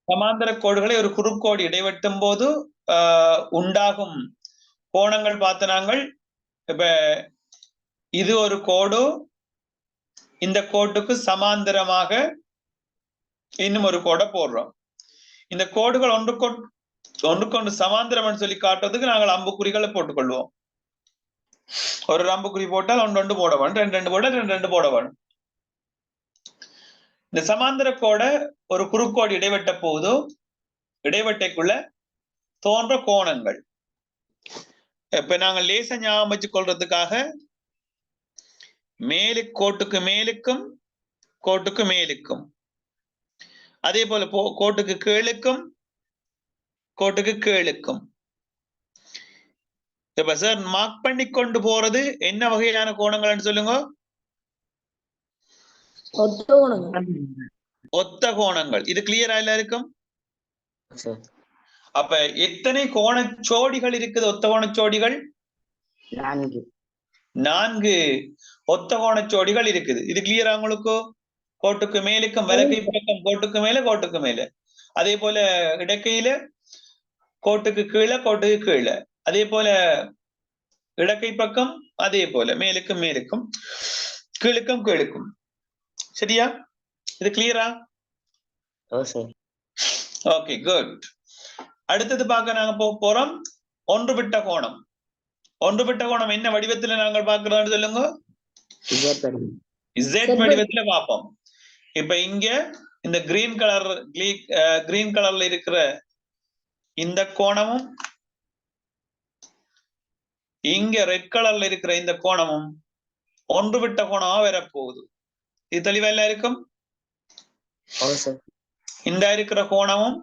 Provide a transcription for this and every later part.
சமாந்தர கோடுகளை ஒரு குறுக்கோடு இடைவெட்டும் போது உண்டாகும் கோணங்கள் பார்த்து நாங்கள் இப்ப இது ஒரு கோடு, இந்த கோட்டுக்கு சமாந்தரமாக இன்னும் ஒரு கோடை போடுறோம். இந்த கோடுகள் ஒன்றுக்கொண்டு சமாந்தரம் சொல்லி காட்டுறதுக்கு நாங்கள் அம்புக்குறிகளை போட்டுக்கொள்வோம். ஒரு அம்புக்குறி போட்டால் ஒன்று போட வேணும், ரெண்டு போட ரெண்டு போட வேணும். இந்த சமாந்தர கோடை ஒரு குறுக்கோடு இடைவெட்ட போது இடைவெட்டைக்குள்ள தோன்ற கோணங்கள் இப்ப நாங்கள் லேச ஞாபகம் வச்சுக் கொள்றதுக்காக கோட்டுக்கு மேலுக்கும் கோட்டுக்கு மேலுக்கும், அதே போல கோட்டுக்கு கீழுக்கும் கோட்டுக்கு கீழுக்கும். இப்ப சார் மார்க் பண்ணி கொண்டு போறது என்ன வகையான கோணங்கள்னு சொல்லுங்க. ஒத்த கோணங்கள். இது கிளியரா எல்லாருக்கும்? அப்ப எத்தனை கோணச்சோடிகள் இருக்குது? ஒத்த கோணச்சோடிகள் 4 ஒத்த கோணச்சோடிகள் இருக்குது. இது கிளியரா உங்களுக்கு? கோட்டுக்கு மேலுக்கும் வலக்கை பக்கம் கோட்டுக்கு மேல கோட்டுக்கு மேல, அதே போல இடக்கையில கோட்டுக்கு கீழே கோட்டுக்கு கீழே, அதே போல இடக்கை பக்கம், அதே போல மேலுக்கும் மேலுக்கும் கீழுக்கும் கீழுக்கும். சரியா? இது கிளியரா? Okay, good. அடுத்தது பார்க்க நாங்க போறோம் ஒன்று விட்ட கோணம். ஒன்று விட்ட கோணம் என்ன வடிவத்துல நாங்கள் பார்க்கிறோம் சொல்லுங்க. Z வடிவத்துல பார்ப்போம். இப்ப இங்க இந்த கிரீன் கலர்ல இருக்கிற இந்த கோணமும், இங்க ரெட் கலர்ல இருக்கிற இந்த கோணமும் ஒன்று விட்ட கோணமா வரப்போகுது. இது தெளிவா எல்லாருக்கும்? இந்த இருக்கிற கோணமும்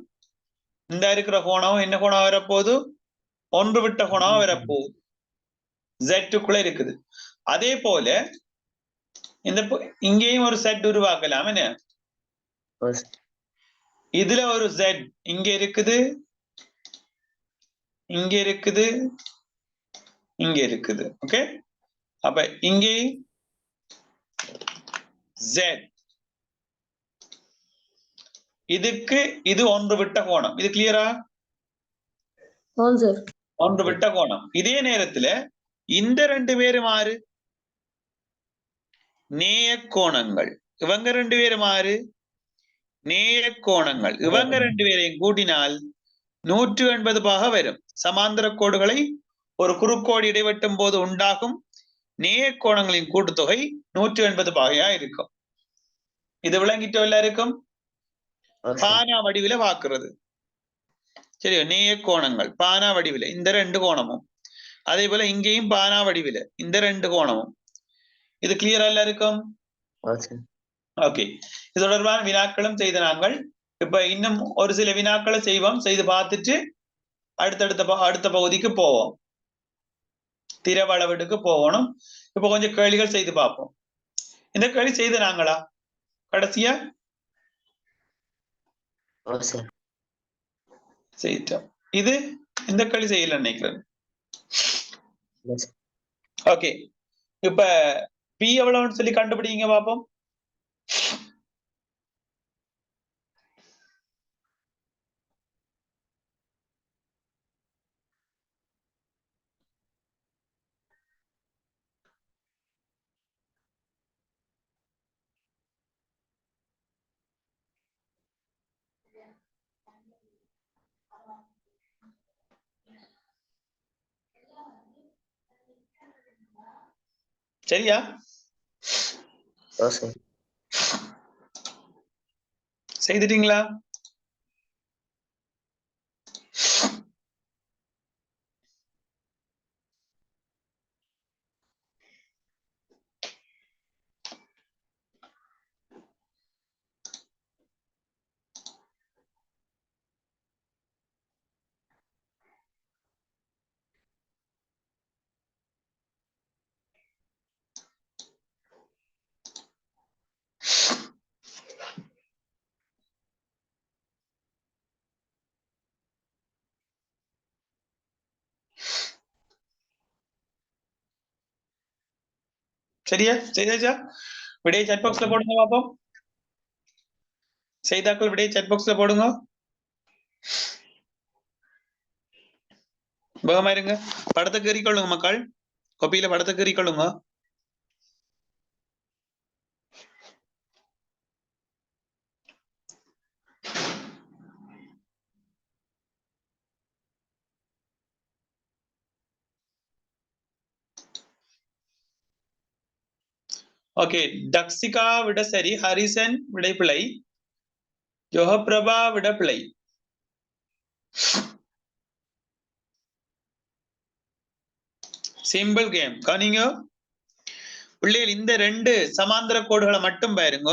இந்த இருக்கிற கோணமும் என்ன கோணம் வரப்போகுது? ஒன்று விட்ட கோணமா வரப்போகுது. Z-க்குள்ள இருக்குது. அதே போல இந்த இங்கேயும் ஒரு Z உருவாக்கலாம். என்ன இதுல ஒரு Z இங்க இருக்குது, இங்க இருக்குது, இங்க இருக்குது. ஓகே, அப்ப இங்கே Z, இதுக்கு இது ஒன்று விட்ட கோணம். இது கிளியரா? ஒன்று விட்ட கோணம். இதே நேரத்துல இந்த 2 பேரும் ஆறு நேய கோணங்கள். இவங்க 2 பேரும் ஆறு நேய கோணங்கள். இவங்க 2 பேரையும் கூட்டினால் 180 பாக வரும். சமாந்தர கோடுகளை ஒரு குறுக்கோடு இடைவெட்டும் போது உண்டாகும் நேய கோணங்களின் கூட்டுத்தொகை 180 பாகையா இருக்கும். இது விளங்கிட்டோ எல்லாருக்கும்? பானா வடிவில பாக்குறது. சரியோ? நேய கோணங்கள் பானா வடிவில இந்த 2 கோணமும், அதே போல இங்கேயும் பானா வடிவில இந்த 2 கோணமும். இது கிளியரா எல்லாருக்கும்? ஓகே, இது தொடர்பான வினாக்களும் செய்த நாங்கள் இப்ப இன்னும் ஒரு சில வினாக்களை செய்து பார்த்துட்டு அடுத்த பகுதிக்கு போவோம். திரவளவீட்டுக்கு போகணும். இப்ப கொஞ்சம் கேள்விகள் செய்து பார்ப்போம். இந்த கேள்வி செய்த நாங்களா கடைசியா? செய்தோம். இது இந்த கேள்வி செய்யல நினைக்கிறேன். ஓகே, இப்ப P எவ்வளவுன்னு சொல்லி கண்டுபிடிங்க பாப்போம். சரியா? செய்துட்டீங்களா? சரியா? செய்தாச்சா? விடையை சாட் பாக்ஸ்ல போடுங்க பாப்போம். செய்தாக்கள் விடையை சாட் பாக்ஸ்ல போடுங்க. வேகமா இருங்க. படத்தை கீறிக்கொள்ளுங்க மக்கள். கொப்பியில படத்தை கீறிக்கொள்ளுங்க. ஓகே, டக்சிகா விட சரி, ஹரிசன் விடை பிழை, ஜோஹபிரபா விட பிழை. Simple game. கவனிங்க பிள்ளைகள், இந்த ரெண்டு சமாந்தர கோடுகளை மட்டும் பாருங்க.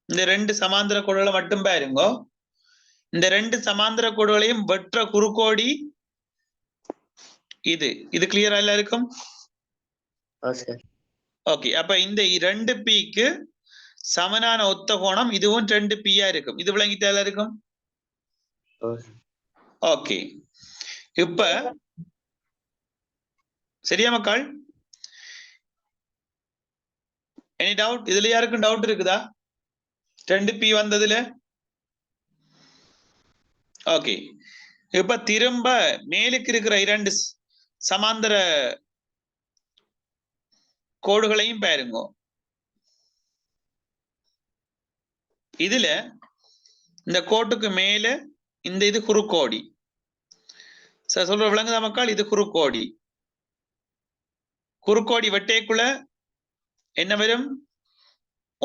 இந்த ரெண்டு சமாந்தர கோடுகளை மட்டும் பாருங்க. இந்த ரெண்டு சமாந்தர கோடுகளையும் வெற்ற குறுக்கோடி இது. இது கிளியரா எல்லாருக்கும்? ஓகே, அப்ப இந்த 2Pக்கு சமனான ஒத்த கோணம் இதுவும் 2Pயா இருக்கும். இது விளங்கிட்டா எல்லாருக்கும்? ஓகே, இப்ப சரியா மக்கள்? Any doubt? இதுல யாருக்கும் டவுட் இருக்குதா 2P வந்ததுல? ஓகே, இப்ப திரும்ப மேலுக்கு இருக்கிற இரண்டு சமாந்தர கோடுகளையும் பாருங்க. இதுல இந்த கோட்டுக்கு மேல இந்த இது குறுக்கோடி. சொல்ற விளங்குதா மக்கள்? இது குறுக்கோடி. குறுக்கோடி வெட்டைக்குள்ள என்ன வரும்?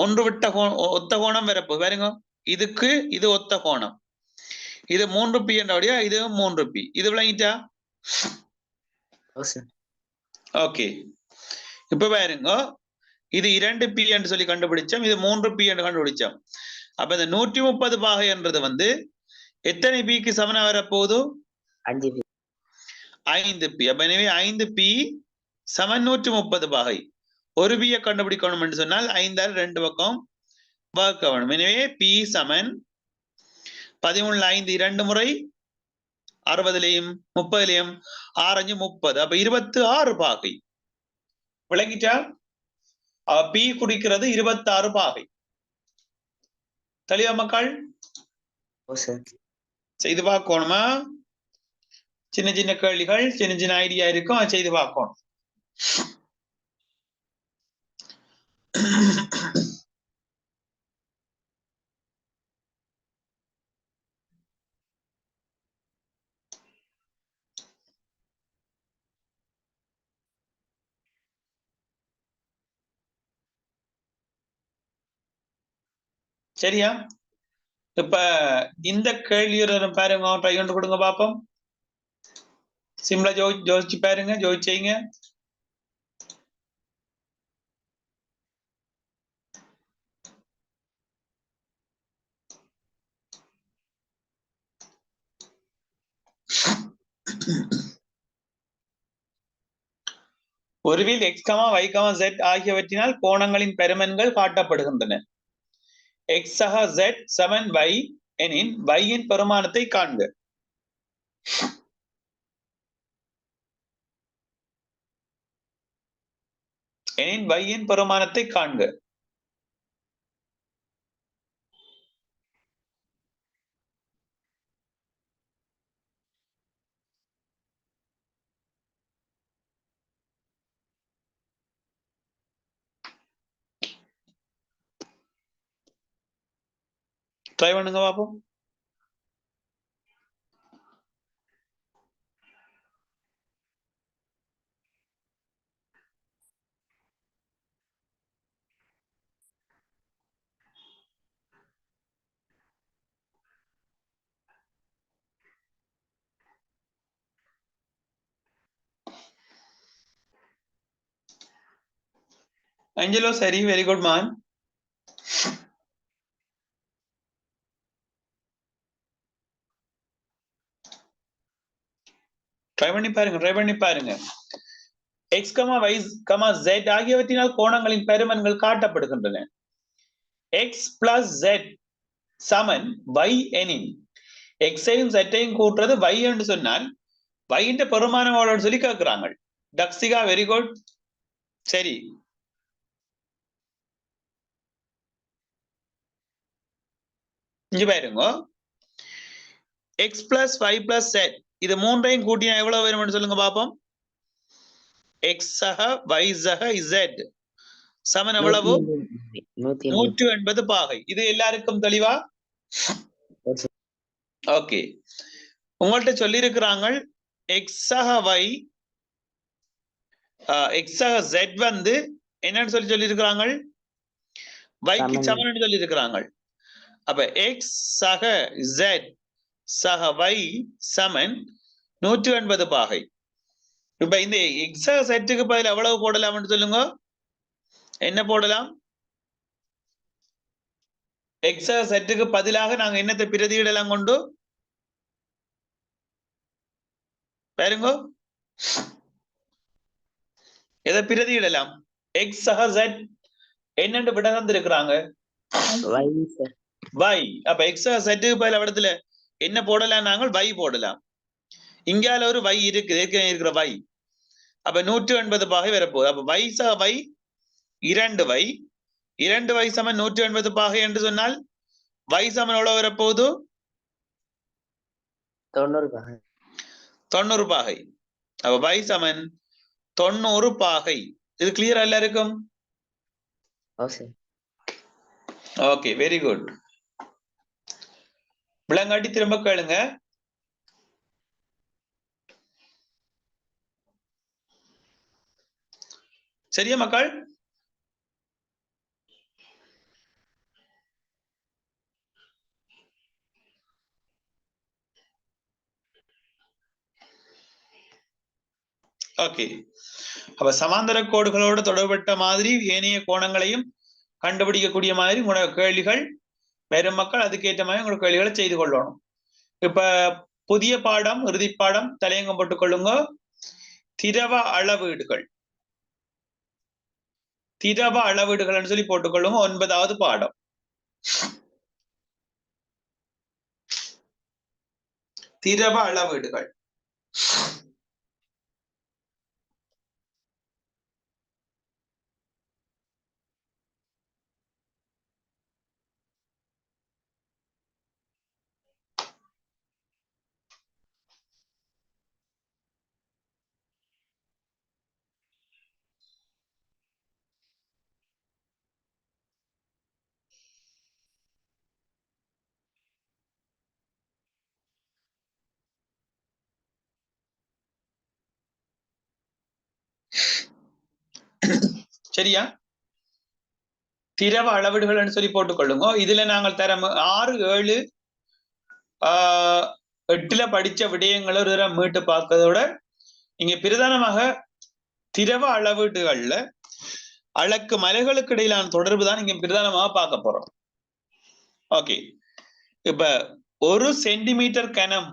ஒன்று விட்ட ஒத்த கோணம் வரப்போ பாருங்க. இதுக்கு இது ஒத்த கோணம். இது 3P என்றபடியா இது 3P. இது விளங்கிட்டா? ஓகே, இப்ப பாருங்க, இது 2P என்று சொல்லி கண்டுபிடிச்சோம், இது 3P என்று கண்டுபிடிச்சோம். அப்ப இந்த 130 பாகை என்றது வந்து எத்தனை Pக்கு சமனா வரப்போகுது? 5P. அப்ப எனவே 5P சமன் 130 பாகை. ஒரு P கண்டுபிடிக்கணும் என்று சொன்னால் 5ஆல் 2 பக்கம் வகுக்க வேணும். எனவே P சமன் 13 5 2 முறை 60லையும் 30லையும் 6 5 30. அப்ப 26 பாகை. விளங்கிட்டா? P குறிக்கிறது 26 பாகை. தெளிவா மக்கள்? செய்து பார்க்கணுமா? சின்ன சின்ன கேள்விகள், சின்ன சின்ன ஐடியா இருக்கும், செய்து பார்க்கணும். சரியா? இப்ப இந்த கேள்வி பாருங்க, ட்ரை கொண்டு கொடுங்க பாப்போம். சிம்பிளா யோசிச்சு பாருங்க, யோசிச்சீங்க. ஒருவில் x, y, z ஆகியவற்றினால் கோணங்களின் பெருமன்கள் காட்டப்படுகின்றன. x சக z சமன் y எனின் y இன் பெருமானத்தை காண்க. எனின் y இன் பெருமானத்தை காண்க. ட்ரை பண்ணுங்க பாப்போம். Angelo, சரி, வெரி குட் மேன். ட்ரை பண்ணி பாருங்க. x, y, z ஆகியவற்றினால் கோணங்களின் பெருமன்கள் காட்டப்படுகின்றன. x plus z சமன் y எனின் x-ஐயும் z-ஐயும் கூட்டுறது y என்று சொன்னால் y இன் பெருமானம் எவ்வளவுன்னு சொல்லி கேட்கிறாங்க. டக்சிகா, வெரி குட். சரி, இங்க பாருங்க, x plus y plus z இது மூன்றையும் கூட்டினா எவ்வளவு வேணும்னு சொல்லுங்க பாப்போம். x சக y சக z சமன் எவ்வளவு? 180 பாகை. இது எல்லாருக்கும் தெளிவா? ஓகே. உங்கள்ட்ட சொல்லி இருக்கிறாங்க x சக y x சக z வந்து என்னன்னு சொல்லி இருக்கிறாங்க? yக்கு சமன் சொல்லி இருக்கிறாங்க. அப்ப x சக z சக y சமன் 180 பாகை. இப்ப இந்த x சக z-க்கு பதில் எவ்வளவு போடலாம்னு சொல்லுங்க. என்ன போடலாம்? x சக z-க்கு பதிலாக நாங்க என்னத்தை பிரதியிடலாம் கொண்டு பாருங்க. எதை பிரதியிடலாம்? x சக z என்னன்னு விட தந்திருக்கிறாங்க y. அப்ப x சக z-க்கு பதில் இடத்துல என்ன போடலாம்? நாங்கள் y போடலாம். இங்கால ஒரு y இருக்கு, ஏற்கனவே இருக்கிற y. அப்ப 180 பாகை வரப்போகுது. அப்ப y சக y 2y 2y சமன் 180 பாகை என்று சொன்னால் y சமன் எவ்வளவு வரப்போகுது? 90 பாகை. 90 பாகை. அப்ப y சமன் 90 பாகை. இது கிளியரா எல்லாருக்கும்? Okay, very good. விளங்காட்டி திரும்ப கேளுங்க. சரியா மக்கள்? ஓகே. அப்ப சமாந்தர கோடுகளோடு தொடர்பட்ட மாதிரி ஏனைய கோணங்களையும் கண்டுபிடிக்கக்கூடிய மாதிரி உங்களோட கேள்விகள் வேறு மக்கள் அதுக்கேற்ற மாதிரி உங்களோட கேள்விகளை செய்து கொள்ளணும். இப்ப புதிய பாடம், இறுதி பாடம் தலையங்கம் போட்டுக் கொள்ளுங்க. திரவ அளவீடுகள். திரவ அளவீடுகள் சொல்லி போட்டுக்கொள்ளுங்க. 9வது பாடம். திரவ அளவீடுகள். சரியா? திரவ அளவீடுகள் சொல்லி போட்டுக்கொள்ளுங்க. இதுல நாங்கள் தரம் 6, 7, 8ல படிச்ச விடயங்களை ஒரு தரம் மீட்டு பார்க்கறதோட இங்க பிரதானமாக திரவ அளவீடுகள்ல அளக்கு மலைகளுக்கு இடையிலான தொடர்பு தான் இங்க பிரதானமாக பார்க்க போறோம். ஓகே. இப்ப 1 சென்டிமீட்டர் கனம்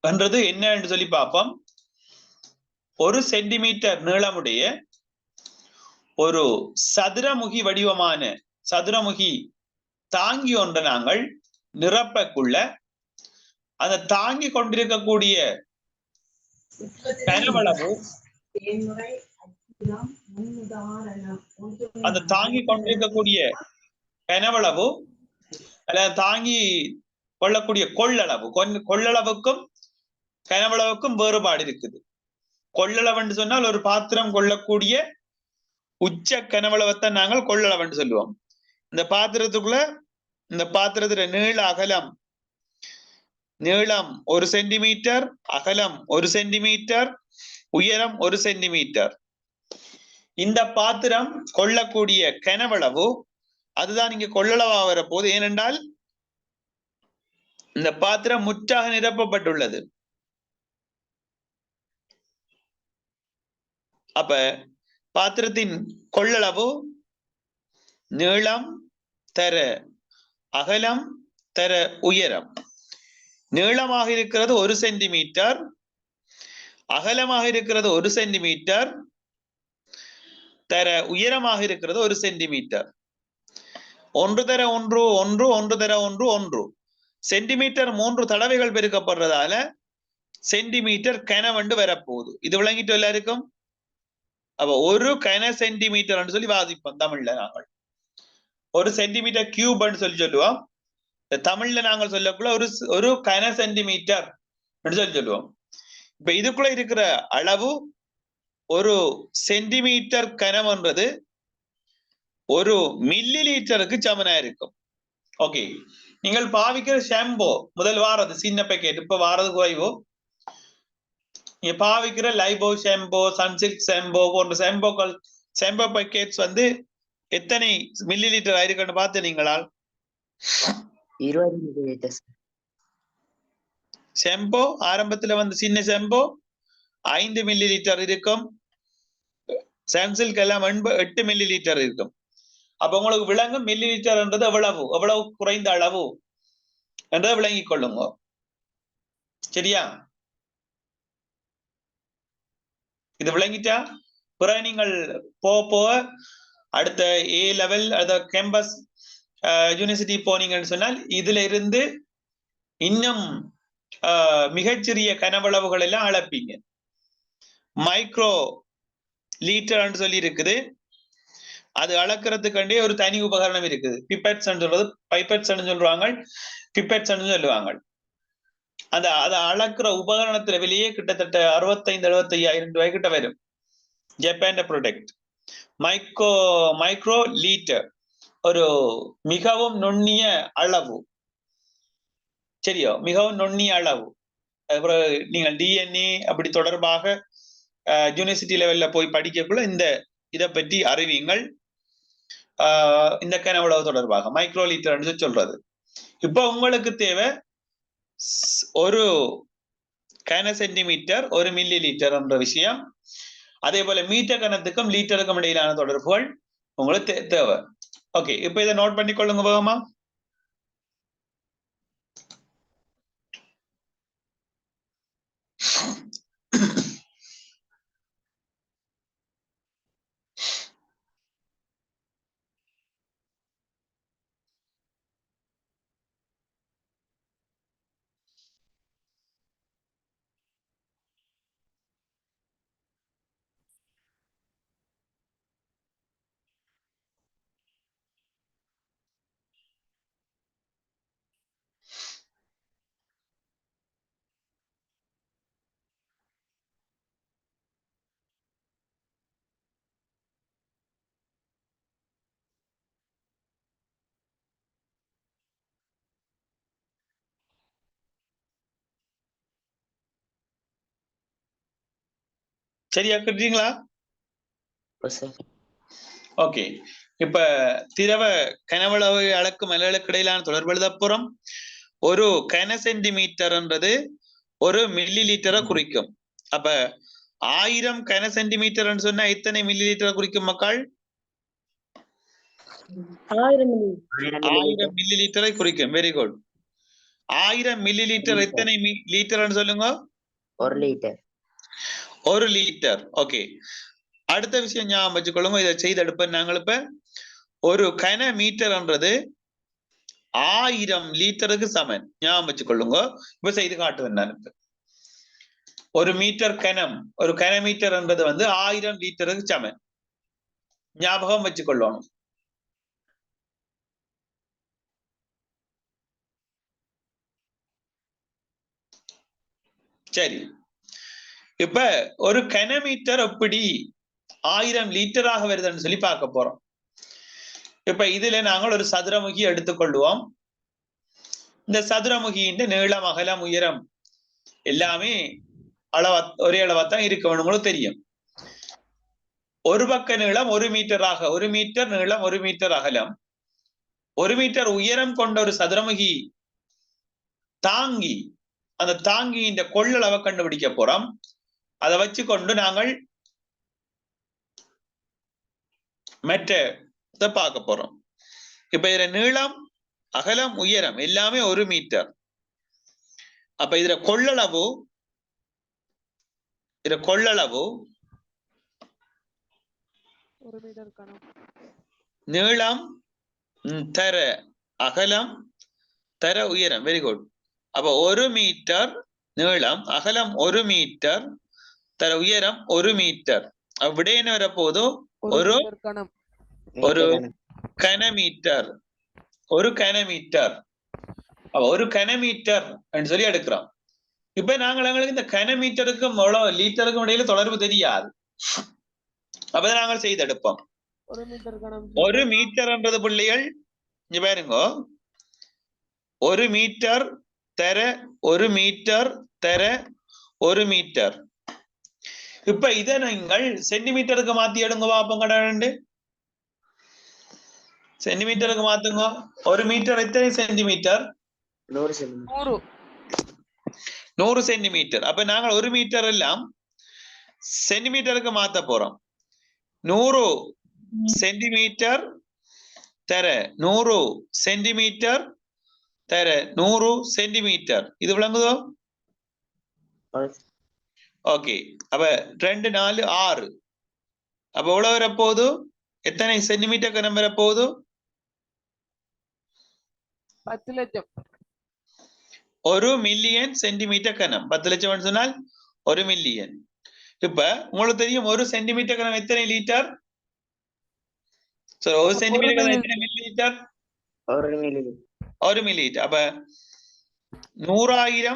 என்றது என்ன என்று சொல்லி பார்ப்போம். 1 சென்டிமீட்டர் நீளமுடைய ஒரு சதுரமுகி வடிவமான சதுரமுகி தாங்கி ஒன்றை நாங்கள் நிரப்பக்குள்ள அந்த தாங்கி கொண்டிருக்கக்கூடிய கனவளவு, அந்த தாங்கி கொண்டிருக்கக்கூடிய கனவளவு அல்லது தாங்கி கொள்ளக்கூடிய கொள்ளளவு, கொள்ளளவுக்கும் கனவளவுக்கும் வேறுபாடு இருக்குது. கொள்ளளவு என்று சொன்னால் ஒரு பாத்திரம் கொள்ளக்கூடிய உச்ச கனவளவைத்தான் நாங்கள் கொள்ளளவு என்று சொல்லுவோம். இந்த பாத்திரத்துக்குள்ள இந்த பாத்திரத்துல நீளம் 1 சென்டிமீட்டர், அகலம் 1 சென்டிமீட்டர், உயரம் 1 சென்டிமீட்டர். இந்த பாத்திரம் கொள்ளக்கூடிய கனவளவு அதுதான் இங்க கொள்ளளவா வரப்போகுது. ஏனென்றால் இந்த பாத்திரம் முற்றாக நிரப்பப்பட்டுள்ளது. அப்ப பாத்திரத்தின் கொள்ளளவு நீளம் தர அகலம் தர உயரம். நீளமாக இருக்கிறது 1 சென்டிமீட்டர், அகலமாக இருக்கிறது 1 சென்டிமீட்டர், தர உயரமாக இருக்கிறது 1 சென்டிமீட்டர். 1 தர 1 1 1 தர 1 1 சென்டிமீட்டர் 3 தடவைகள் பெருக்கப்படுறதால சென்டிமீட்டர் கனவண்டு வரப்போகுது. இது விளங்கிட்டு எல்லாருக்கும்? அப்ப 1 கன சென்டிமீட்டர் சொல்லி வாதிப்போம் தமிழ்ல. நாங்கள் 1 சென்டிமீட்டர் கியூப் சொல்லுவோம். தமிழ்ல நாங்கள் சொல்லக்குள்ள ஒரு கன சென்டிமீட்டர் சொல்லி சொல்லுவோம். இப்ப இதுக்குள்ள இருக்கிற அளவு ஒரு சென்டிமீட்டர் கனம்ன்றது ஒரு மில்லி லிட்டருக்கு சமனா இருக்கும். ஓகே, நீங்கள் பாவிக்கிற ஷாம்போ முதல் வாரது சின்ன பேக்கெட், இப்ப வாரது குறைவோ. நீங்க பாவிக்கிற லைபோ ஷாம்போ, சன்சில்க் ஷாம்போ போன்ற ஷாம்போ பேக்கெட்ஸ் வந்து எத்தனை மில்லி லிட்டர் ஆயிருக்குன்னு பார்த்து நீங்களால் 20 மில்லிலிட்டர். ஷாம்போ ஆரம்பத்துல வந்து சின்ன ஷாம்போ 5 மில்லி லிட்டர் இருக்கும். சான்சில்க் எல்லாம் 8 மில்லி லிட்டர் இருக்கும். அப்ப உங்களுக்கு விளங்கும் மில்லி லிட்டர்ன்றது எவ்வளவு குறைந்த அளவு என்றதை விளங்கிக் கொள்ளுங்க. சரியா? இது விளங்கிட்டா பிறகு நீங்கள் போக அடுத்த ஏ லெவல் கேம்பஸ் யூனிவர்சிட்டி போனீங்கன்னு சொன்னால் இதுல இருந்து இன்னும் மிகச்சிறிய கனவளவுகள் எல்லாம் அளப்பீங்க. மைக்ரோ லீட்டர் சொல்லி இருக்குது. அது அளக்கிறதுக்காண்டே ஒரு தனி உபகரணம் இருக்குது. பிப்பெட்ஸ் சொல்றது, பைப்பெட்ஸ் சொல்றாங்க, பிப்பெட்ஸ் சொல்லுவாங்க. அதை அளக்குற உபகரணத்துல வெளியே கிட்டத்தட்ட 65,000-75,000 ரூபாய் கிட்ட வரும். ஜப்பான் ப்ராடக்ட் மைக்ரோ லீட்டர், ஒரு மிகவும் நுண்ணிய அளவு. சரியோ, மிகவும் நுண்ணிய அளவு. அதுக்கப்புறம் நீங்கள் டிஎன்ஏ அப்படி தொடர்பாக யூனிவர்சிட்டி லெவல்ல போய் படிக்கக்குள்ள இதை பற்றி அறிவீங்கள். இந்த கனவளவு தொடர்பாக மைக்ரோ லீட்டர் சொல்றது. இப்ப உங்களுக்கு தேவை ஒரு கன சென்டிமீட்டர் 1 மில்லி லிட்டர் என்ற விஷயம். அதே போல மீட்டர் கனத்துக்கும் லீட்டருக்கும் இடையிலான தொடர்புகள் உங்களுக்கு தேவை. ஓகே, இப்ப இதை நோட் பண்ணி கொள்ளுங்க வேகமா. சரியா கேட்டீங்களா? ஓகே, இப்ப திரவ கனவளவு அளக்கும் அலைகளுக்கு இடையிலான தொடர்பு எழுதப்புறம் ஒரு கன சென்டிமீட்டர்ன்றது 1 மில்லி லிட்டரை குறிக்கும். அப்ப 1000 கன சென்டிமீட்டர் சொன்னா எத்தனை மில்லி லிட்டரை குறிக்கும் மக்கள்? 1000 மில்லி லிட்டரை குறிக்கும். Very good. 1000 மில்லி லிட்டர் எத்தனை லிட்டர் சொல்லுங்க? 1 லிட்டர். 1 லிட்டர். ஓகே, அடுத்த விஷயம் ஞாபகம் வச்சுக்கொள்ளுங்க. இதை செய்தெடுப்பேன் நாங்கள். இப்ப ஒரு கன மீட்டர்ன்றது 1000 லிட்டருக்கு சமன். ஞாபகம் வச்சுக்கொள்ளுங்க. இப்ப செய்து காட்டுவேன் நான். இப்ப ஒரு மீட்டர் கனம், ஒரு கன மீட்டர் என்பது வந்து 1000 லிட்டருக்கு சமன். ஞாபகம் வச்சுக்கொள்ளணும். சரி, இப்ப ஒரு கனமீட்டர் எப்படி 1000 லிட்டராக வருதுன்னு சொல்லி பார்க்க போறோம். இப்ப இதுல நாங்கள் ஒரு சதுரமுகி எடுத்துக்கொள்வோம். இந்த சதுரமுகியின் நீளம், அகலம், உயரம் எல்லாமே ஒரே அளவாத்தான் இருக்க வேணும். உங்களுக்கு தெரியும். ஒரு பக்க நீளம் 1 மீட்டராக, 1 மீட்டர் நீளம், 1 மீட்டர் அகலம், 1 மீட்டர் உயரம் கொண்ட ஒரு சதுரமுகி தாங்கி, அந்த தாங்கியின் கொள்ளளவை கண்டுபிடிக்க போறோம். அதை வச்சு கொண்டு நாங்கள் மற்ற பார்க்க போறோம். இப்ப இதுல நீளம், அகலம், உயரம் எல்லாமே 1 மீட்டர். அப்ப இதுல கொள்ளளவு நீளம் தர அகலம் தர உயரம். Very good. அப்ப 1 மீட்டர் நீளம், அகலம் 1 மீட்டர், தர உயரம் 1 மீட்டர். அப்படியே என்ன வரப்போதோ ஒரு கனமீட்டர். ஒரு கனமீட்டர் சொல்லி எடுக்கிறோம். இப்ப எங்களுக்கு இந்த கனமீட்டருக்கும் எவ்வளவு லிட்டருக்கும் இடையில தொடர்பு தெரியாது. அப்ப நாங்கள் செய்தெடுப்போம். 1 மீட்டர் கனம் 1 மீட்டர்ன்றது பிள்ளைகள் இங்க பாருங்க, 1 மீட்டர் தர 1 மீட்டர் தர 1 மீட்டர். இப்ப இதை நீங்கள் சென்டிமீட்டருக்கு மாத்தி எடுங்க பாப்போம். கடை சென்டிமீட்டருக்கு மாத்துங்க. 1 மீட்டர் எத்தனை சென்டிமீட்டர்? 100 சென்டிமீட்டர். 100 சென்டிமீட்டர். அப்ப நாங்கள் 1 மீட்டர் எல்லாம் சென்டிமீட்டருக்கு மாத்த போறோம். 100 சென்டிமீட்டர் தர 100 சென்டிமீட்டர் தர 100 சென்டிமீட்டர். இது விளங்குதோ? ஓகே. அப்ப 2 4 6. அப்ப எவ்வளவு வரப்போகுது? எத்தனை சென்டிமீட்டர் கனம் வரப்போகுது? 10 லட்சம். 1 மில்லியன் சென்டிமீட்டர் கனம். 10 லட்சம் சொன்னால் 1 மில்லியன். இப்ப உங்களுக்கு தெரியும் 1 சென்டிமீட்டர் கனம் எத்தனை லிட்டர்? சரி, 1 சென்டிமீட்டர் கனம் எத்தனை milli litre? 1 milli. 1 milli litre. அப்ப 100,000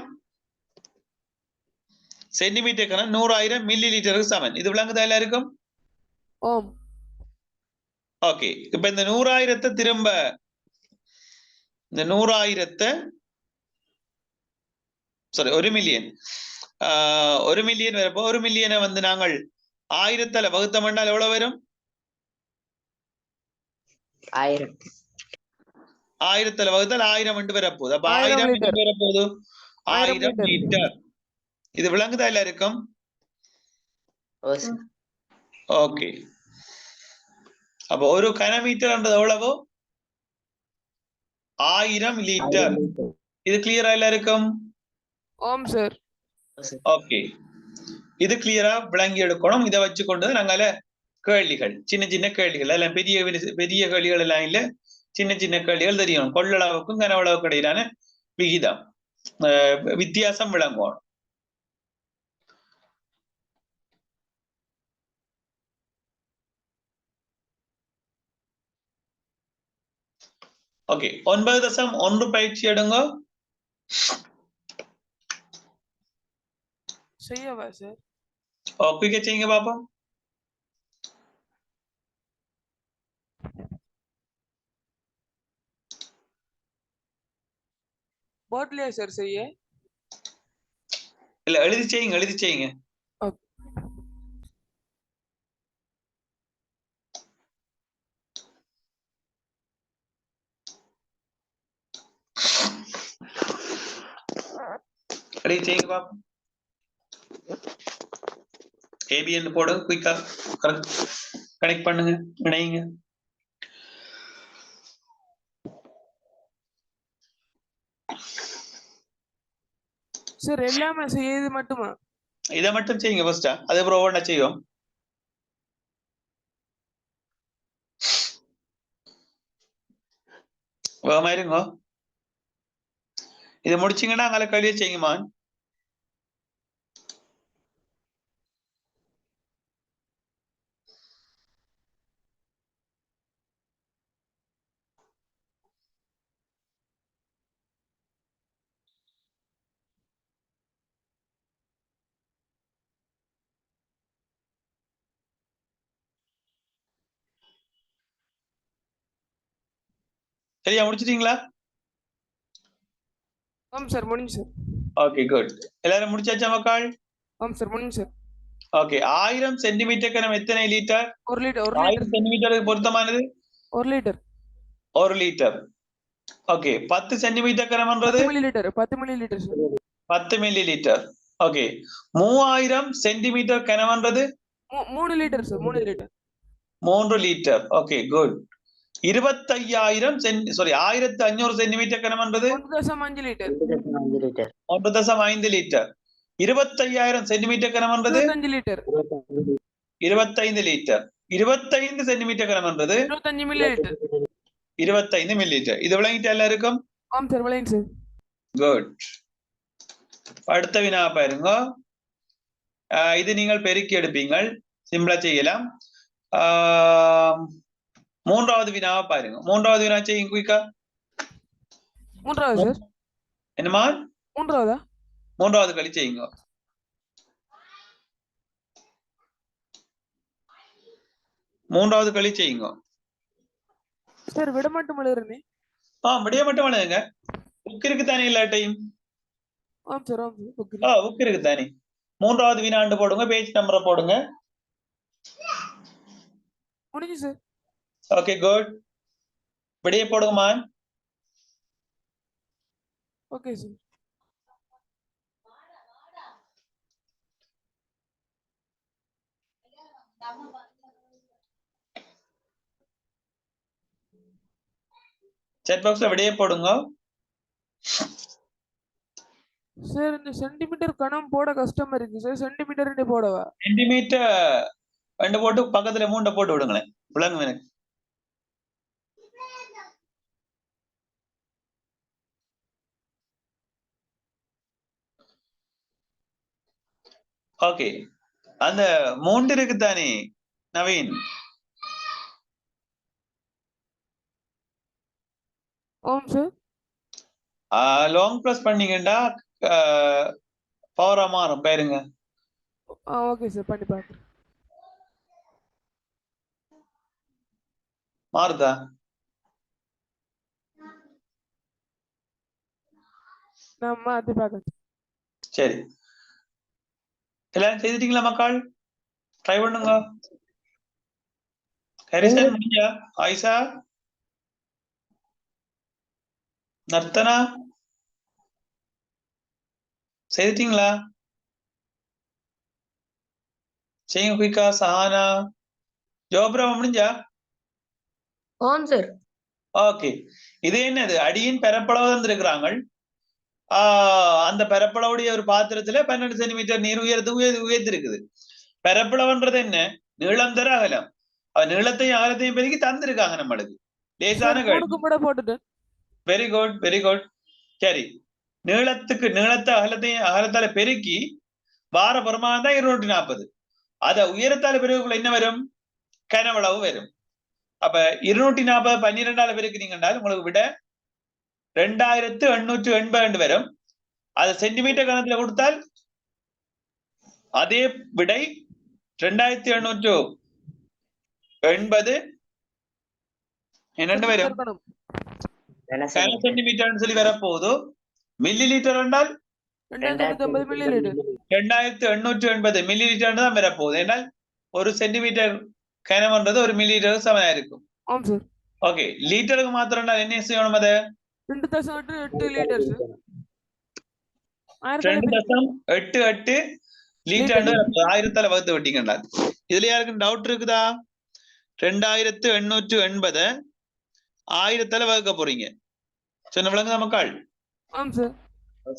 சென்டிமீட்டர் கனம் 100,000 மில்லி லிட்டருக்கு சமன். இது விளங்குதா எல்லாருக்கும்? ஓம். ஓகே. இப்ப இந்த 100,000 திரும்ப இந்த 100,000 சாரி 1 மில்லியன் 1 மில்லியன் வரப்போ 1 மில்லியனை வந்து நாங்கள் 1000 வகுத்தம் பண்ணால் எவ்வளவு வரும்? 1000. 1000 வகுத்தால் 1000 என்று வரப்போகுது. அப்ப 1000 என்று வரப்போகுது 1000 லிட்டர். இது விளங்குதா எல்லாருக்கும்? ஓகே. அப்ப 1 கனமீட்டர் எவ்வளவு? 1000 லிட்டர். இது கிளியரா எல்லாருக்கும்? ஓம் சார். ஓகே. இது கிளியரா விளங்கி எடுக்கணும். இதை வச்சு கொண்டு நாங்கள கேள்விகள், சின்ன சின்ன கேள்விகள் எல்லாம், பெரிய கேள்விகள் எல்லாம் இல்ல, சின்ன சின்ன கேள்விகள் தெரியணும். கொள்ளளவுக்கும் கனவளவுக்கும் இடையிலான விகிதம் வித்தியாசம் விளங்கணும். ஓகே. 9.1 பயிற்சி எடுங்க. செய்யவா சார்? குயிக்கா செய்யுங்க பாப்போம். போர்ட்லயே சார் செய்ய? இல்ல, எழுதி செய்யுங்க, எழுதி செய்யுங்க. எழுதி செய்யுங்க பாப்போம். ஏபிஎன் போடுங்க, குயிக்கா கனெக்ட் பண்ணுங்க, இணைங்க. சார் எல்லாமே செய்யறது மட்டுமா? இதை மட்டும் செய்யுங்க ஃபர்ஸ்டா, அதுக்கப்புறம் ஒவ்வொன்றா செய்வோம். வேகமா இருங்க. இதை முடிச்சீங்கன்னா அங்கே கழிய செய்யுமா? சரியா முடிச்சிட்டீங்களா? ஆம் சார், முடிஞ்சு சார். Okay, good. எல்லாரும் முடிச்சாச்சா மக்கள்? ஆம் சார், முடிஞ்சு சார். ஓகே. 1000 சென்டிமீட்டர் கனம் எத்தனை லிட்டர்? 1 லிட்டர். 1000 சென்டிமீட்டருக்கு பொருத்தமானது 1 லிட்டர். 1 லிட்டர். ஓகே. 10 சென்டிமீட்டர் கனம்ன்றது 10 millilitre. 10 millilitre sir. 10 millilitre. Okay. 3000 centimetre கனம்ன்றது 3 litre sir. 3 litre. 3 litre. Okay, good. 1500 centimetre கனம்ன்றது 1.5 லிட்டர். 1.5 லிட்டர். 25,000 சென்டிமீட்டர் கனம்ன்றது 25 லிட்டர். 25 லிட்டர். 25 சென்டிமீட்டர் கனம்ன்றது 25 millilitre. 25 millilitre. இது விளங்கிட்டு எல்லாருக்கும்? ஆம் சார், விளங்கி சார். குட். அடுத்த வினா பாருங்க. இது நீங்கள் பெருக்கி எடுப்பீங்கள், சிம்பிளா செய்யலாம். 3வது வினாவை பாருங்க. 3வது வினா செய்யுங்க குயிக்கா. 3வது சார். என்னமா? 3வதா? மூன்றாவது களி செய்யுங்க. மூன்றாவது களி செய்யுங்க. சார் விட மட்டும் எழுதுறேனே. விடிய மட்டும் எழுதுங்க. புக் இருக்கு தானே இல்லாட்டையும்? ஆம் சார் ஆம் சார். புக் இருக்கு தானே. மூன்றாவது வினாண்டு போடுங்க, பேஜ் நம்பரை போடுங்க. முடிஞ்சு சார். Okay good. விடிய போடுங்கம்மா. Okay sir. செட் பாக்ஸ்ல விடிய போடுங்க. சார் இந்த சென்டிமீட்டர் கணம் போட கஷ்டமா இருக்கு சார். சென்டிமீட்டர் போடவா? சென்டிமீட்டர் 2 போட்டு பக்கத்துல 3 போட்டு விடுங்களேன். விளங்கும் எனக்கு. ஓகே. அந்த 3 இருக்கு தானே நவீன்? ஆம் சார். லாங் பிரஸ் பண்ணீங்கன்னா பவரா மாறும் பாருங்க. ஓகே சார், பண்ணி பாக்குறேன். மாறுதா? நான் மாத்தி பாக்குறேன். சரி, எல்லாரும் செய்துட்டீங்களா மக்கள்? ட்ரை பண்ணுங்க. ஹரிசன் முடிஞ்சா? ஆயிஷா, நர்த்தனா செய்துட்டீங்களா? செய்யுங்க குயிக்கா. சஹானா, ஜோப்ரா முடிஞ்சா? ஆம் சார். ஓகே. இது என்னது? அடியின் பரப்பளவு தந்திருக்கிறாங்க. அந்த பரப்பளவுடைய ஒரு பாத்திரத்துல 12 சென்டிமீட்டர் நீர் உயர்த்திருக்குது. பரப்பளவுன்றது என்ன? நீளம் தர அகலம். நீளத்தையும் அகலத்தையும் பெருக்கி தந்திருக்காங்க நம்மளுக்கு. லேசான கேள்வி. போட்டுட்டேன். Very good, very good. சரி, நீளத்தை அகலத்தால பெருக்கி வார பெருமானம் தான் 240. அத உயரத்தால பெருக்குள்ள என்ன வரும்? கனவளவு வரும். அப்ப 240 12ஆல பெருக்கிறீங்கன்னா உங்களுக்கு விட 2880 வரும். அது சென்டிமீட்டர் கணத்துல கொடுத்தால் அதே விடை 2880 என்னென்று வரும்? கன சென்டிமீட்டர் சொல்லி வரப்போகுது. மில்லி லிட்டர் என்றால் 2050 மில்லி லிட்டர். 2880 மில்லி லிட்டர் தான் வரப்போகுது. என்றால் ஒரு சென்டிமீட்டர் கனம்ன்றது ஒரு மில்லி லிட்டர் சமனா இருக்கும். ஆம் சார். ஓகே, லிட்டருக்கு மாத்திரம் என்ன செய்யணும்? அது 2.8 லிட்டர் சார். 2.88 லிட்டர் 1000ஆல வகுத்து விட்டீங்கன்னா. இதுல யாருக்கும் டவுட் இருக்குதா? 2880 1000ஆல வகுக்க போறீங்க. சொன்ன விளங்குதா மக்கள்? ஆம் சார்.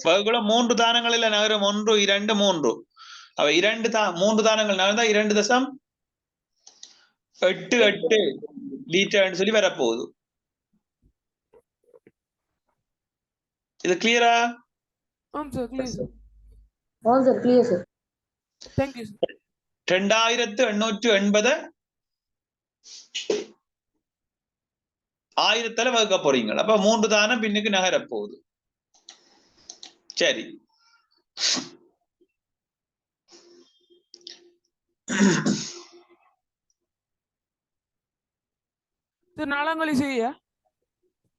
வகுக்குள்ள 3 தானங்களில் நகரும். 1 2 3. அவ 3 தானங்கள் நகர்ந்தா 2.88 லிட்டர் சொல்லி வரப்போகுது. இது கிளியரா? ஆம் சார், கிளியர் சார். ஆம் sir, clear sir. Thank you sir. 2880 1000ஆல வகுக்க போறீங்க. அப்ப 3 தானம் பின்னுக்கு நகர போகுது. சரி, சார் 4ஆம் களி செய்யா?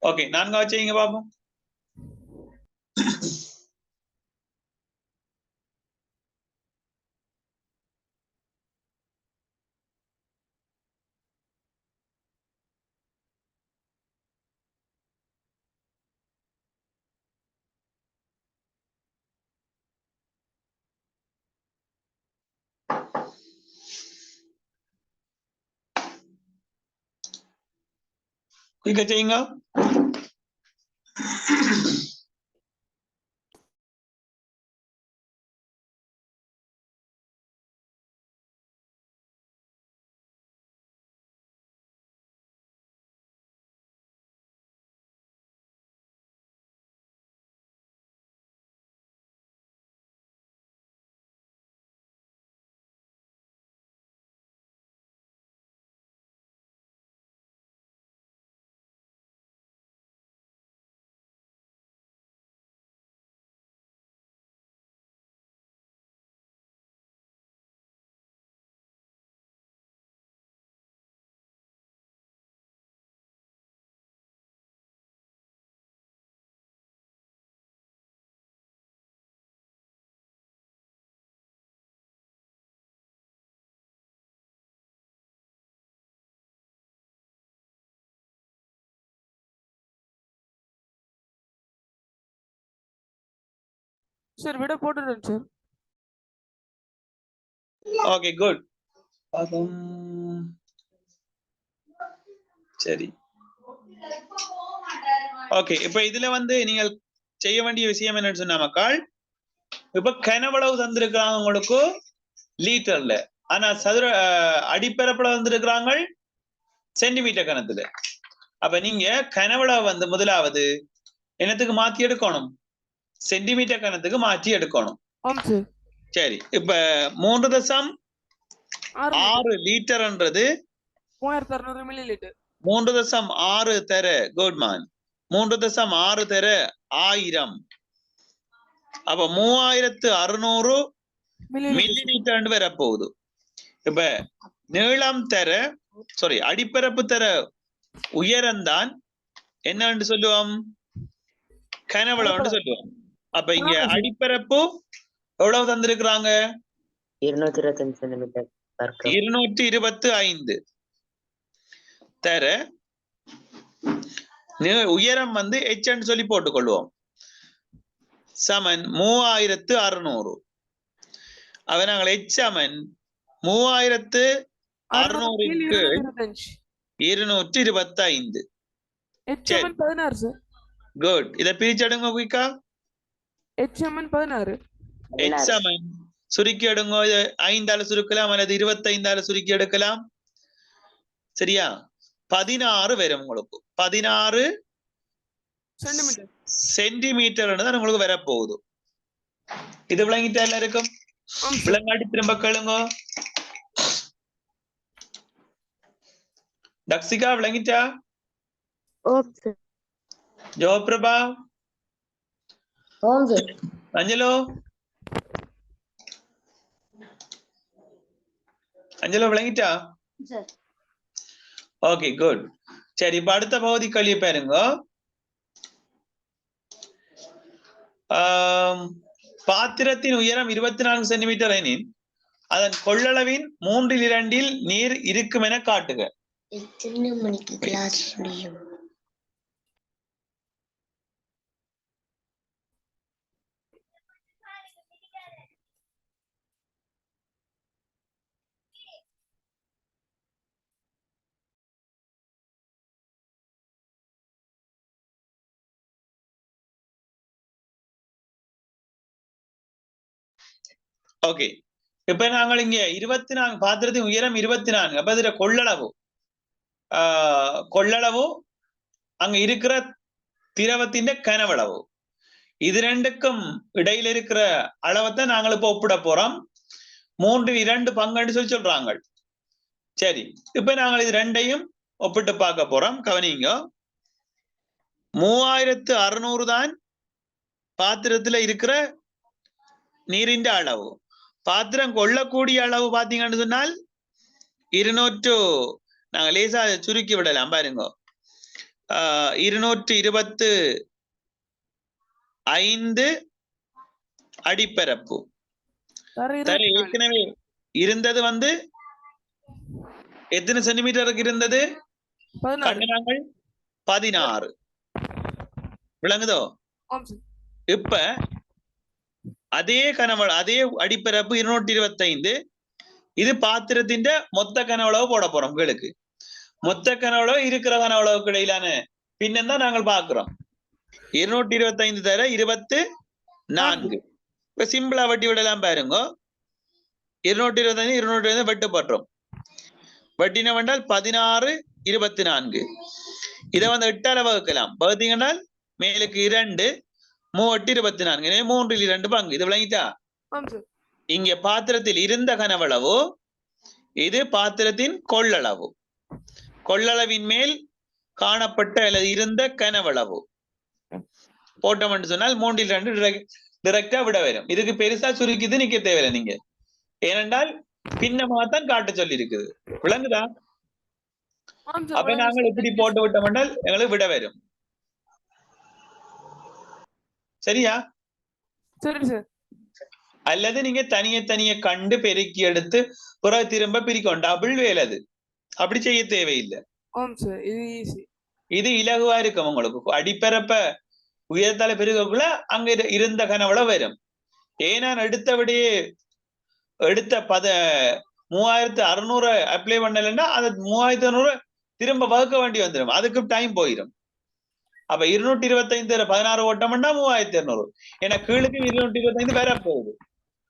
ஓகே, 4ஆவது செய்யுங்க பாப்போம். குயிக்கா செய்யுங்க. சார் விட போட்டுறேன் சார். Okay good. சரி ஓகே, இப்ப இதுல வந்து நீங்கள் செய்ய வேண்டிய விஷயம் என்னன்னு சொன்னா மக்கள், இப்ப கனவளவு தந்திருக்கிறாங்க உங்களுக்கு லீட்டர்ல, ஆனா சதுர அடிப்பரப்புல வந்திருக்கிறாங்க சென்டிமீட்டர் கணத்துல. அப்ப நீங்க கனவளவு வந்து முதலாவது என்னத்துக்கு மாத்தி எடுக்கணும், சென்டிமீட்டர் கணத்துக்கு மாற்றி எடுக்கணும். ஆம் சார். சரி, இப்ப 3.6 லிட்டர்ன்றது 3600 மில்லி லிட்டர். 3.6 தர குட்மான் 3.6 தர 1000. அப்ப 3600 மில்லி லிட்டர் வரப்போகுது. இப்ப நீளம் தர சாரி அடிப்பரப்பு தர உயரம்தான் என்னன்னு சொல்லுவோம், கனவளவுன்னு சொல்லுவோம். அப்ப இங்க அடிப்பரப்பு எவ்வளவு தந்திருக்கிறாங்க, 225 சென்டிமீட்டர் 225 தர உயரம் வந்து எச்ன்னு சொல்லி போட்டுக்கொள்வோம், சமன் 3600. அவ நாங்கள் எச் சமன் 3600க்கு 225. எச்எம்என் 16 சார். குட். இத பிரிச்சடுங்க குயிக்கா. எச்எம்என் 16. எச் சமன் சுருக்கி எடுங்க, 5ஆல சுருக்கலாம் அல்லது 25ஆல சுருக்கி எடுக்கலாம். சரியா, 16 வரும் உங்களுக்கு. 16 சென்டிமீட்டர் தான் உங்களுக்கு வரப்போகுது. இது விளங்கிட்டா எல்லாருக்கும்? விளங்காட்டி திரும்ப கேளுங்க. தக்ஷிகா விளங்கிட்டா? ஜோபிரபா, அஞ்சலோ அஞ்சலோ விளங்கிட்டா? Okay good. சரி, இப்ப அடுத்த பகுதி கழிய பாருங்க. பாத்திரத்தின் உயரம் 24 சென்டிமீட்டர் எனின் அதன் கொள்ளளவின் 2/3 நீர் இருக்கும் என காட்டுக. எத்தனை மணிக்கு கிளாஸ் முடியும்? ஓகே, இப்ப நாங்கள் இங்க 24 பாத்திரத்தின் உயரம் 24. அப்ப இதுல கொள்ளளவு அங்க இருக்கிற திரவத்தின் கனவளவு, இது ரெண்டுக்கும் இடையில இருக்கிற அளவைத்தான் நாங்கள் இப்ப ஒப்பிட போறோம். 3/2 பங்குன்னு சொல்லி சொல்றாங்க. சரி, இப்ப நாங்கள் இது ரெண்டையும் ஒப்பிட்டு பார்க்க போறோம். கவனிங்க, 3600 தான் பாத்திரத்துல இருக்கிற நீரின் அளவு. பாத்திரம் கொள்ளக்கூடிய அளவு பாத்தீங்கன்னு சொன்னால் 200, நாங்க லேசா சுருக்கி விடலாம் பாருங்க, 225 அடிப்பரப்பு. ஏற்கனவே இருந்தது வந்து எத்தனை சென்டிமீட்டருக்கு இருந்தது, 16. விளங்குதோ? இப்ப அதே கனவளவு அதே அடிப்பரப்பு 225, இது பாத்திரத்தின் மொத்த கனவளவு போட போறோம். உங்களுக்கு மொத்த கனவளவு இருக்கிற கனவளவுக்கு இடையிலான பின்னம் தான் நாங்கள் பார்க்கிறோம். 225 தர 24. இப்ப சிம்பிளா வட்டி விடலாம் பாருங்க. 225 225 வெட்டுப்பட்டோம். வட்டின வேண்டால் 16 24. இதை வந்து 8ஆல வகுக்கலாம். பார்த்தீங்கன்னா மேலுக்கு 2 3 24. எனவே 3/2 பங்கு. இது விளங்கிட்டா? இங்க பாத்திரத்தில் இருந்த கனவளவு, இது பாத்திரத்தின் கொள்ளளவு. கொள்ளளவின் மேல் காணப்பட்ட அல்லது இருந்த கனவளவு போட்டோம் என்று சொன்னால் 3/2 டைரக்டா விட வரும். இதுக்கு பெருசா சுருக்கிது நிக்க தேவையில்லை நீங்க, ஏனென்றால் பின்னமாகத்தான் காட்ட சொல்லி இருக்குது. விளங்குதா? அப்ப நாங்கள் எப்படி போட்டு விட்டோம் என்றால் எங்களுக்கு விட வரும். சரியா? சரி சார். அல்லது நீங்க தனிய கண்டு பெருக்கி எடுத்து பிறகு திரும்ப பிரிக்கும், டபுள் வேலை. அது அப்படி செய்ய தேவையில்லை. இது இலகுவா இருக்கும் உங்களுக்கு. அடிப்பரப்ப உயர்த்தால பெருகக்குள்ள அங்க இருந்த கனவளவு வரும். ஏன் நான் எடுத்தபடியே எடுத்த 3600 அப்ளை பண்ணலைன்னா அது 3600 திரும்ப வகுக்க வேண்டி வந்துடும், அதுக்கு டைம் போயிடும். அப்ப 225 16 ஓட்டம்னா 3200, ஏன்னா கீழுக்கு 225 வேற போகுது.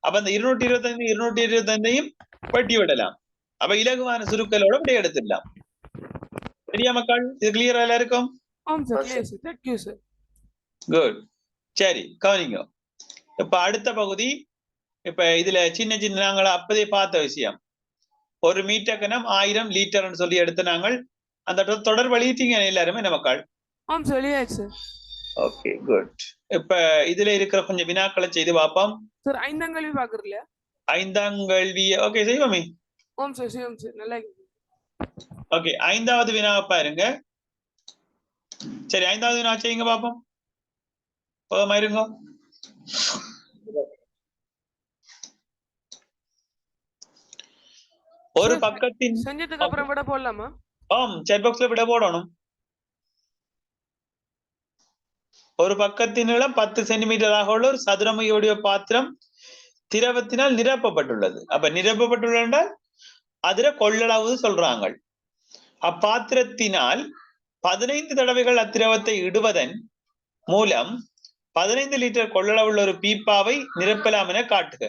அப்ப அந்த 225 225ஐயும் பட்டி விடலாம். அப்ப இலகுவான சுருக்கலோட இப்படி எடுத்துடலாம். சரியா மக்கள், இது கிளியரா எல்லாருக்கும்? ஆம் sir, clear sir. Thank you sir. Good. சரி, கவனிங்க. இப்ப அடுத்த பகுதி, இப்ப இதுல சின்ன சின்ன நாங்கள் அப்பதே பார்த்த விஷயம், 1 மீட்டர் கனம் 1000 லிட்டர்னு சொல்லி எடுத்து நாங்கள் அந்த தொடர் வழியிட்டீங்க எல்லாருமே என்ன மக்கள்? ஆம் சார், வெளியாச்சு சார். Okay, good. இப்ப இதுல இருக்கிற கொஞ்சம் வினாக்களை செய்து பார்ப்போம். சார் 5ஆம் கேள்வி பாக்குறீங்களா? 5ஆம் கேள்வி ஓகே செய்வோமே. ஆம் சார், செய்வோம் சார். நல்லா இருக்கு. ஓகே, 5வது வினாவை பாருங்க. சரி, 5வது வினா செய்யுங்க பாப்போம். போதுமா இருங்க. ஒரு பக்கத்தின் செஞ்சதுக்கு அப்புறம் விட போடலாமா? ஆம், chat boxல விட போடணும். ஒரு பக்கத்தின் நீளம் 10 சென்டிமீட்டராக உள்ள ஒரு சதுரமுகியுடைய பாத்திரம் திரவத்தினால் நிரப்பப்பட்டுள்ளது. அப்ப நிரப்பப்பட்டுள்ள அதுல கொள்ளளவு சொல்றாங்க. அப்பாத்திரத்தினால் 15 தடவைகள் அத்திரவத்தை இடுவதன் மூலம் 15 லிட்டர் கொள்ளளவுள்ள ஒரு பீப்பாவை நிரப்பலாம் என காட்டுக.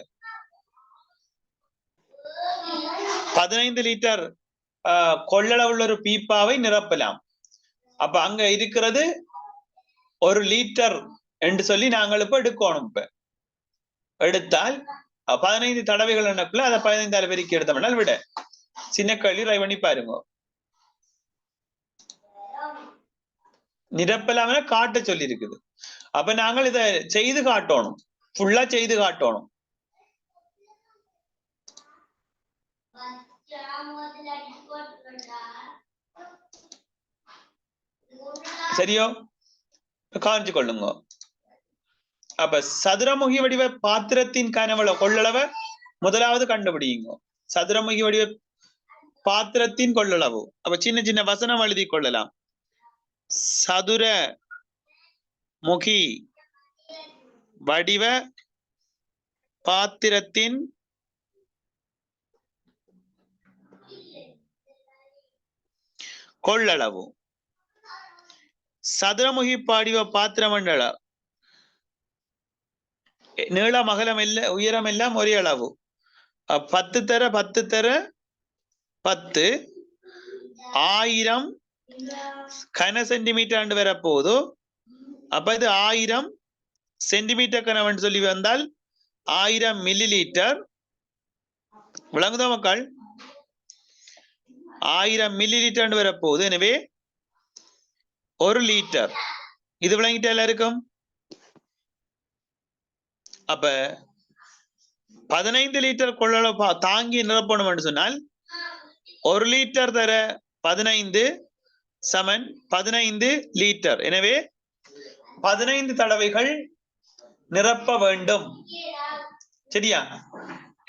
15 லிட்டர் கொள்ளளவுள்ள ஒரு பீப்பாவை நிரப்பலாம். அப்ப அங்க இருக்கிறது 1 லிட்டர் என்று சொல்லி நாங்கள் இப்ப எடுக்கணும். இப்ப எடுத்தால் 15 தடவைகள் எனக்குள்ள அதை 15 பெருக்கி எடுத்தோம்னால் விட சின்ன கேள்வி ட்ரை பண்ணி பாருங்க. நிரப்பலாம் என காட்ட சொல்லி இருக்குது. அப்ப நாங்கள் இதை செய்து காட்டணும், ஃபுல்லா செய்து காட்டணும். சரியோ, காஞ்சி கொள்ளுங்க. அப்ப சதுரமுகி வடிவ பாத்திரத்தின் கனவள கொள்ளளவை முதலாவது கண்டுபிடிங்க. சதுரமுகி வடிவ பாத்திரத்தின் கொள்ளளவு. அப்ப சின்ன சின்ன வசனம் எழுதி கொள்ளலாம். சதுர முகி வடிவ பாத்திரத்தின் கொள்ளளவு. சதுரமுகி பாடிவ பாத்திர மண்டல நீளம் அகலம் எல்லாம் உயரம் எல்லாம் ஒரே அளவு. 10 தர 10 தர 10 1000 கன சென்டிமீட்டர் வர போகுது. அப்ப இது 1000 சென்டிமீட்டர் கனவன் சொல்லி வந்தால் 1000 மில்லி லிட்டர். விளங்குதா மக்கள்? 1000 மில்லி லிட்டர் வர போகுது. எனவே 1 லிட்டர். இது விளங்கிட்ட எல்லாருக்கும்? அப்ப 15 லிட்டர் கொள்ளளவு தாங்கி நிரப்பணும் என்று சொன்னால் 1 லிட்டர் தர 15 சமன் 15 லிட்டர். எனவே 15 தடவைகள் நிரப்ப வேண்டும். சரியா?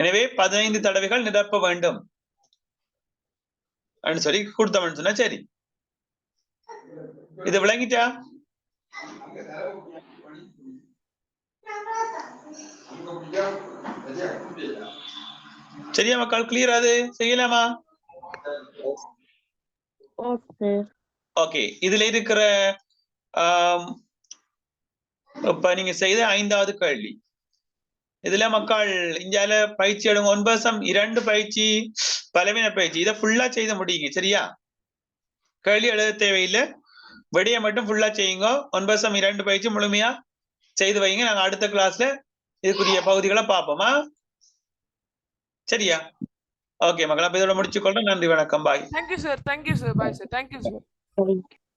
எனவே 15 தடவைகள் நிரப்ப வேண்டும் சொல்லி கொடுத்தவன் சொன்னா சரி. இது விளங்கிட்டா? சரியா மக்கள்? கிளியர்? அது செய்யலாமா? ஓகே. இதுல இருக்கிற இப்ப நீங்க செய்த 5வது கேள்வி, இதுல மக்கள் இந்தியால பயிற்சி எடுங்க. 9.2 பயிற்சி, பலவீன பயிற்சி. இதை ஃபுல்லா செய்த முடியுங்க. சரியா? கேள்வி எழுத தேவையில்லை, வெடிய மட்டும் ஃபுல்லா செய்யுங்க. 9.2 பயிற்சி முழுமையா செய்து வைங்க. நாங்க அடுத்த கிளாஸ்ல இதுக்குரிய பகுதிகளை பார்ப்போமா? சரியா? ஓகே மக்கள், அப்ப இதோட முடிச்சுக்கொள்றேன். நன்றி, வணக்கம், bye. Thank you sir. Thank you sir. Bye sir. Thank you sir.